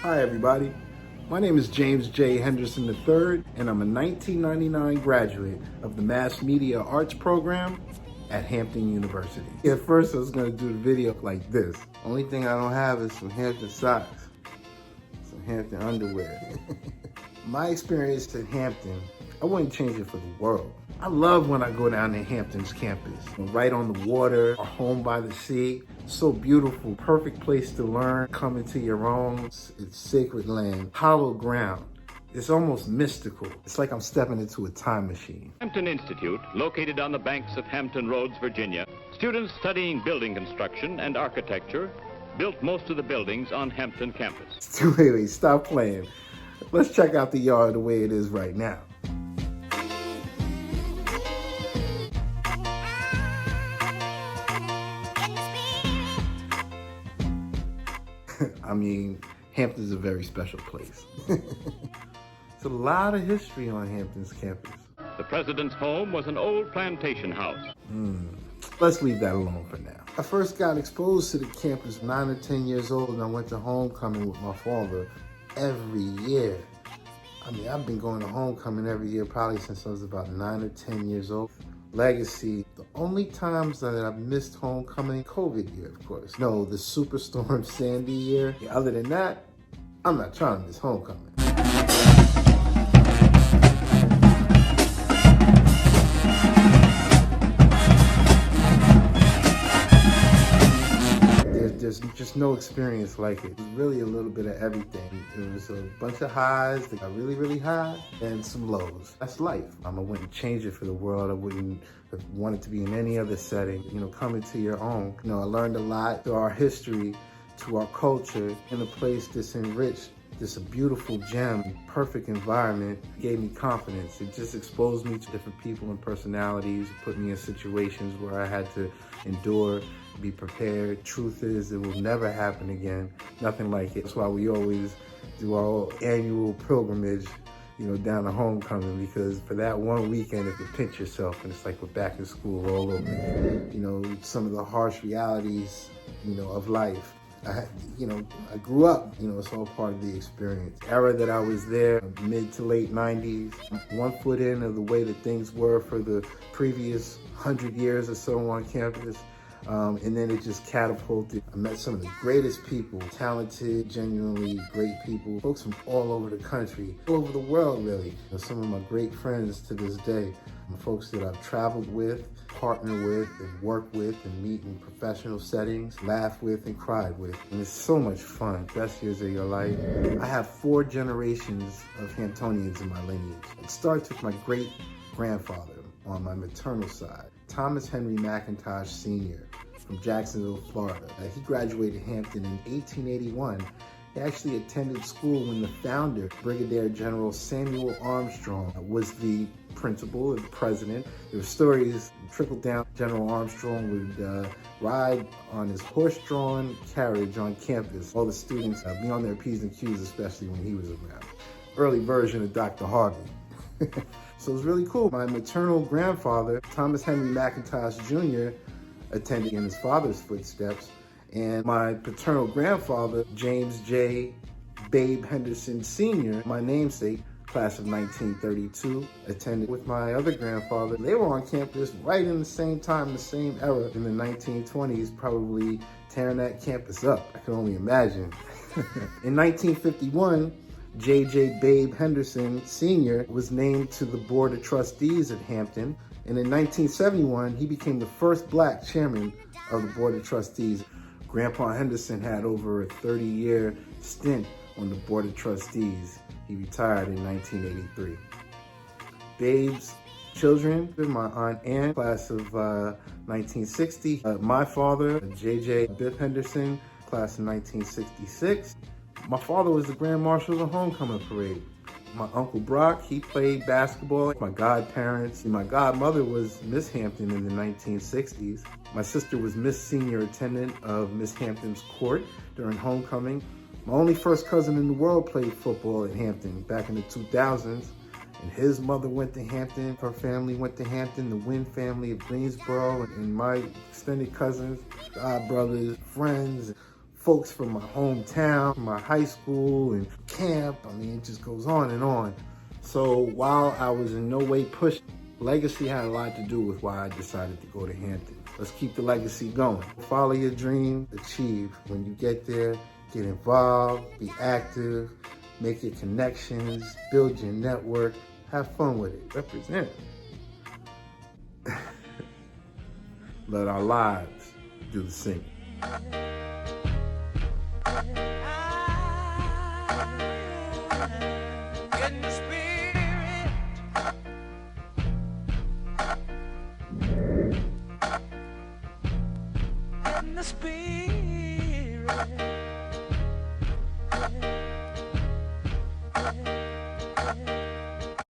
Hi everybody, my name is James J. Henderson III, and I'm a 1999 graduate of the Mass Media Arts program at Hampton University. At first I was going to do the video like this. Only thing I don't have is some Hampton socks, some Hampton underwear. My experience at Hampton, I wouldn't change it for the world. I love when I go down to Hampton's campus. Right on the water, or home by the sea. So beautiful, perfect place to learn, come into your own. It's sacred land, hallowed ground. It's almost mystical. It's like I'm stepping into a time machine. Hampton Institute, located on the banks of Hampton Roads, Virginia, students studying building construction and architecture built most of the buildings on Hampton campus. Wait, stop playing. Let's check out the yard the way it is right now. I mean, Hampton's a very special place. It's a lot of history on Hampton's campus. The president's home was an old plantation house. Let's leave that alone for now. I first got exposed to the campus 9 or 10 years old, and I went to homecoming with my father every year. I mean, I've been going to homecoming every year probably since I was about 9 or 10 years old. Legacy, the only times that I've missed homecoming, COVID year, of course. No, the Superstorm Sandy year. Other than that, I'm not trying to miss homecoming. There's just no experience like it. It was really a little bit of everything. It was a bunch of highs that got really, really high, and some lows. That's life. I wouldn't change it for the world. I wouldn't have wanted to be in any other setting. You know, coming to your own. You know, I learned a lot to our history, to our culture, in a place that's enriched. This a beautiful gem, perfect environment, gave me confidence. It just exposed me to different people and personalities, put me in situations where I had to endure, be prepared. Truth is, it will never happen again. Nothing like it. That's why we always do our annual pilgrimage, you know, down to homecoming, because for that one weekend, if you pinch yourself, and it's like we're back in school all over again. You know, some of the harsh realities, you know, of life. I grew up, you know, it's all part of the experience. The era that I was there, mid to late 90s, 1 foot in of the way that things were for the previous 100 years or so on campus. And then it just catapulted. I met some of the greatest people, talented, genuinely great people, folks from all over the country, all over the world, really. You know, some of my great friends to this day, folks that I've traveled with, partnered with, and worked with, and meet in professional settings, laughed with, and cried with. And it's so much fun. Best years of your life. I have 4 generations of Hamptonians in my lineage. It starts with my great-grandfather on my maternal side, Thomas Henry McIntosh Sr. from Jacksonville, Florida. He graduated Hampton in 1881. He actually attended school when the founder, Brigadier General Samuel Armstrong, was the principal and the president. There were stories trickled down. General Armstrong would ride on his horse-drawn carriage on campus. All the students be on their P's and Q's, especially when he was around. Early version of Dr. Harvey. So it was really cool. My maternal grandfather, Thomas Henry McIntosh Jr., attended in his father's footsteps. And my paternal grandfather, James J. Babe Henderson Sr., my namesake, class of 1932, attended with my other grandfather. They were on campus right in the same time, the same era, in the 1920s, probably tearing that campus up. I can only imagine. In 1951, J.J. Babe Henderson Sr. was named to the Board of Trustees at Hampton. And in 1971, he became the first Black chairman of the Board of Trustees. Grandpa Henderson had over a 30-year stint on the Board of Trustees. He retired in 1983. Babe's children, my Aunt Ann, class of 1960. My father, J.J. Biff Henderson, class of 1966. My father was the Grand Marshal of the Homecoming Parade. My Uncle Brock, he played basketball. My godparents, my godmother was Miss Hampton in the 1960s. My sister was Miss Senior Attendant of Miss Hampton's Court during homecoming. My only first cousin in the world played football at Hampton back in the 2000s. And his mother went to Hampton, her family went to Hampton, the Wynn family of Greensboro, and my extended cousins, god brothers, friends, folks from my hometown, my high school and camp. I mean, it just goes on and on. So while I was in no way pushed, legacy had a lot to do with why I decided to go to Hampton. Let's keep the legacy going. Follow your dream, achieve. When you get there, get involved, be active, make your connections, build your network, have fun with it, represent. Let our lives do the same. In the spirit.